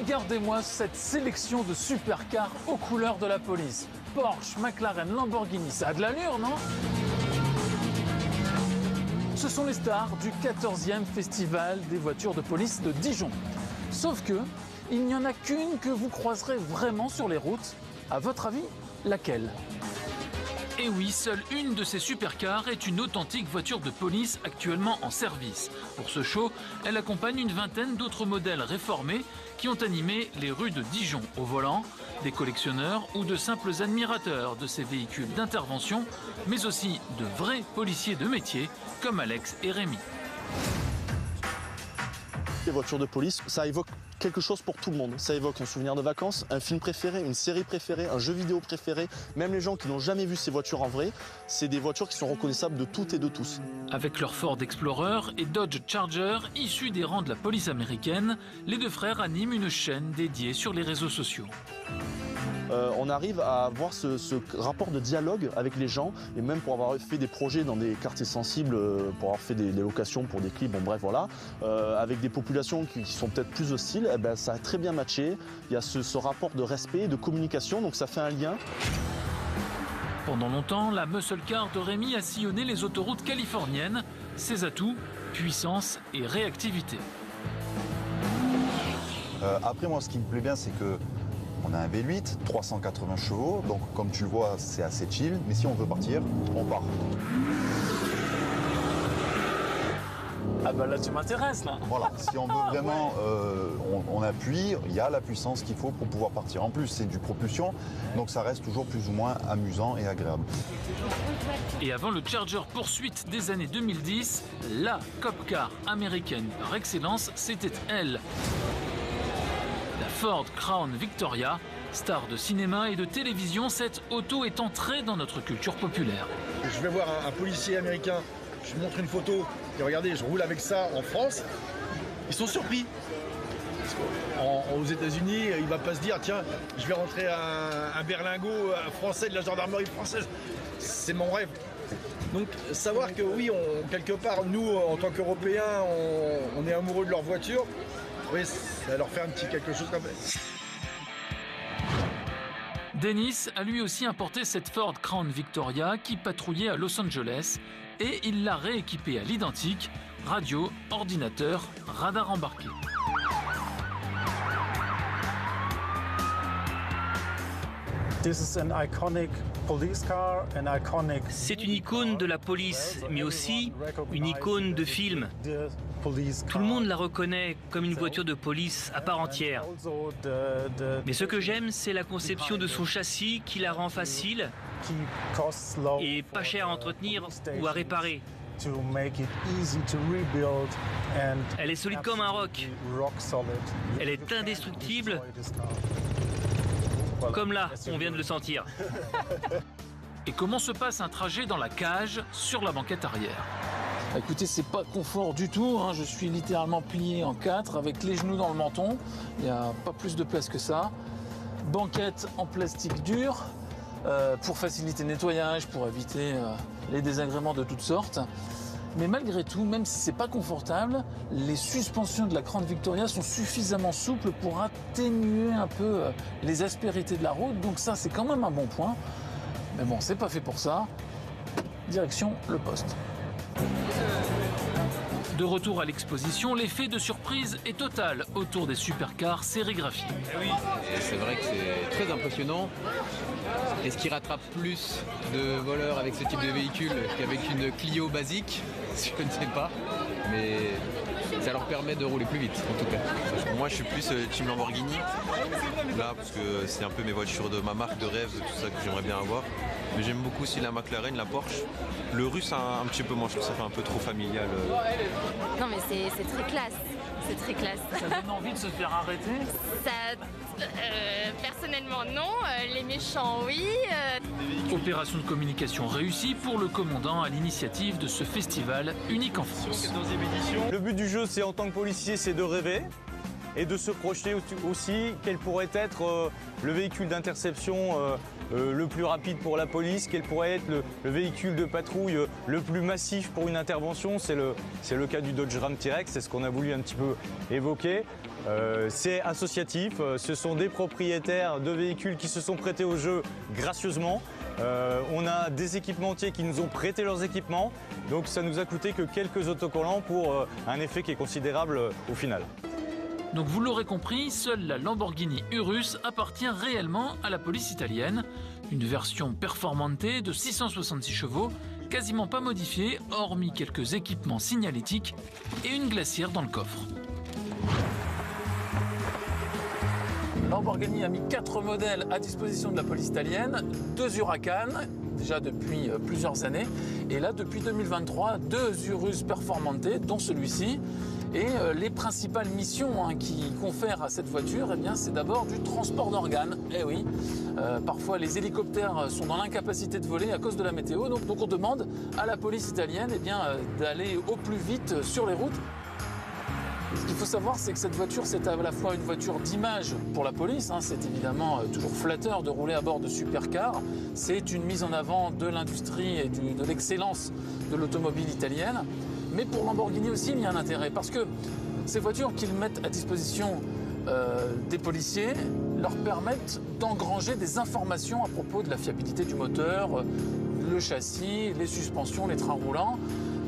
Regardez-moi cette sélection de supercars aux couleurs de la police. Porsche, McLaren, Lamborghini, ça a de l'allure, non? Ce sont les stars du 14e Festival des voitures de police de Dijon. Sauf que, il n'y en a qu'une que vous croiserez vraiment sur les routes. À votre avis, laquelle? Et oui, seule une de ces supercars est une authentique voiture de police actuellement en service. Pour ce show, elle accompagne une vingtaine d'autres modèles réformés qui ont animé les rues de Dijon au volant, des collectionneurs ou de simples admirateurs de ces véhicules d'intervention, mais aussi de vrais policiers de métier comme Alex et Rémi. Les voitures de police, ça évoque quelque chose pour tout le monde. Ça évoque un souvenir de vacances, un film préféré, une série préférée, un jeu vidéo préféré. Même les gens qui n'ont jamais vu ces voitures en vrai, c'est des voitures qui sont reconnaissables de toutes et de tous. Avec leur Ford Explorer et Dodge Charger, issus des rangs de la police américaine, les deux frères animent une chaîne dédiée sur les réseaux sociaux. On arrive à avoir ce rapport de dialogue avec les gens, et même pour avoir fait des projets dans des quartiers sensibles, pour avoir fait des locations pour des clips, bon bref voilà, avec des populations qui sont peut-être plus hostiles, eh ben, ça a très bien matché. Il y a ce rapport de respect, de communication, donc ça fait un lien. Pendant longtemps, la muscle car de Rémi a sillonné les autoroutes californiennes. Ses atouts, puissance et réactivité. Après moi, ce qui me plaît bien, c'est que on a un V8, 380 chevaux, donc comme tu le vois, c'est assez chill. Mais si on veut partir, on part. Ah bah là tu m'intéresses là. Voilà, si on veut vraiment, on appuie, il y a la puissance qu'il faut pour pouvoir partir. En plus, c'est du propulsion, donc ça reste toujours plus ou moins amusant et agréable. Et avant le Charger poursuite des années 2010, la cop car américaine par excellence, c'était elle. La Ford Crown Victoria, star de cinéma et de télévision, cette auto est entrée dans notre culture populaire. Je vais voir un policier américain, je lui montre une photo, et regardez, je roule avec ça en France, ils sont surpris. Aux États-Unis, il ne va pas se dire, tiens, je vais rentrer un berlingot français de la gendarmerie française. C'est mon rêve. Donc savoir que oui, quelque part, nous, en tant qu'Européens, on est amoureux de leur voiture, oui, ça leur fait un petit quelque chose comme ça. Dennis a lui aussi importé cette Ford Crown Victoria qui patrouillait à Los Angeles et il l'a rééquipée à l'identique, radio, ordinateur, radar embarqué. C'est une icône de la police, mais aussi une icône de film. Tout le monde la reconnaît comme une voiture de police à part entière. Mais ce que j'aime, c'est la conception de son châssis qui la rend facile et pas cher à entretenir ou à réparer. Elle est solide comme un roc. Elle est indestructible. Comme là, on vient de le sentir. Et comment se passe un trajet dans la cage sur la banquette arrière? Écoutez, c'est pas confort du tout, hein. Je suis littéralement plié en 4 avec les genoux dans le menton. Il n'y a pas plus de place que ça. Banquette en plastique dur pour faciliter le nettoyage, pour éviter les désagréments de toutes sortes. Mais malgré tout, même si c'est pas confortable, les suspensions de la Crown Victoria sont suffisamment souples pour atténuer un peu les aspérités de la route. Donc ça, c'est quand même un bon point. Mais bon, c'est pas fait pour ça. Direction le poste. De retour à l'exposition, l'effet de surprise est total autour des supercars sérigraphiés. Oui, c'est vrai que c'est très impressionnant. Est-ce qu'ils rattrapent plus de voleurs avec ce type de véhicule qu'avec une Clio basique? Je ne sais pas, mais ça leur permet de rouler plus vite en tout cas. Moi je suis plus team Lamborghini, là parce que c'est un peu mes voitures de ma marque de rêve, tout ça que j'aimerais bien avoir. Mais j'aime beaucoup aussi la McLaren, la Porsche. Le russe un petit peu moins, je trouve ça fait un peu trop familial. Non mais c'est très classe, c'est très classe. Ça donne envie de se faire arrêter? Personnellement non, les méchants oui. Opération de communication réussie pour le commandant à l'initiative de ce festival unique en France. Le but du jeu, c'est en tant que policier, c'est de rêver. et de se projeter aussi quel pourrait être le véhicule d'interception le plus rapide pour la police, quel pourrait être le véhicule de patrouille le plus massif pour une intervention. C'est le cas du Dodge Ram T-Rex, c'est ce qu'on a voulu un petit peu évoquer. C'est associatif, ce sont des propriétaires de véhicules qui se sont prêtés au jeu gracieusement. On a des équipementiers qui nous ont prêté leurs équipements, donc ça nous a coûté que quelques autocollants pour un effet qui est considérable au final. Donc vous l'aurez compris, seule la Lamborghini Urus appartient réellement à la police italienne. Une version performante de 666 chevaux, quasiment pas modifiée, hormis quelques équipements signalétiques et une glacière dans le coffre. Lamborghini a mis 4 modèles à disposition de la police italienne, 2 Huracan, déjà depuis plusieurs années, et là depuis 2023, 2 Urus Performante, dont celui-ci. Et les principales missions qui confèrent à cette voiture, eh bien, c'est d'abord du transport d'organes. Eh oui, parfois les hélicoptères sont dans l'incapacité de voler à cause de la météo, donc on demande à la police italienne eh bien, d'aller au plus vite sur les routes. Ce qu'il faut savoir, c'est que cette voiture, c'est à la fois une voiture d'image pour la police, c'est évidemment toujours flatteur de rouler à bord de supercars, c'est une mise en avant de l'industrie et de l'excellence de l'automobile italienne. Mais pour Lamborghini aussi, il y a un intérêt, parce que ces voitures qu'ils mettent à disposition des policiers leur permettent d'engranger des informations à propos de la fiabilité du moteur, le châssis, les suspensions, les trains roulants,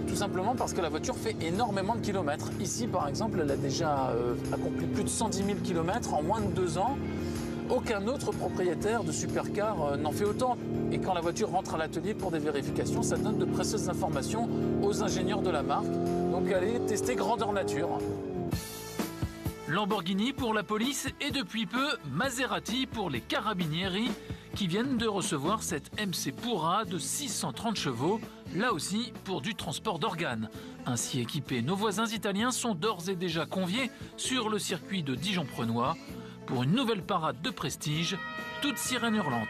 tout simplement parce que la voiture fait énormément de kilomètres. Ici, par exemple, elle a déjà accompli plus de 110 000 kilomètres en moins de 2 ans. Aucun autre propriétaire de supercar n'en fait autant. Et quand la voiture rentre à l'atelier pour des vérifications, ça donne de précieuses informations aux ingénieurs de la marque. Donc allez tester grandeur nature. Lamborghini pour la police et depuis peu Maserati pour les carabinieri qui viennent de recevoir cette MC Pura de 630 chevaux, là aussi pour du transport d'organes. Ainsi équipés, nos voisins italiens sont d'ores et déjà conviés sur le circuit de Dijon-Prenois pour une nouvelle parade de prestige, toute sirène hurlante.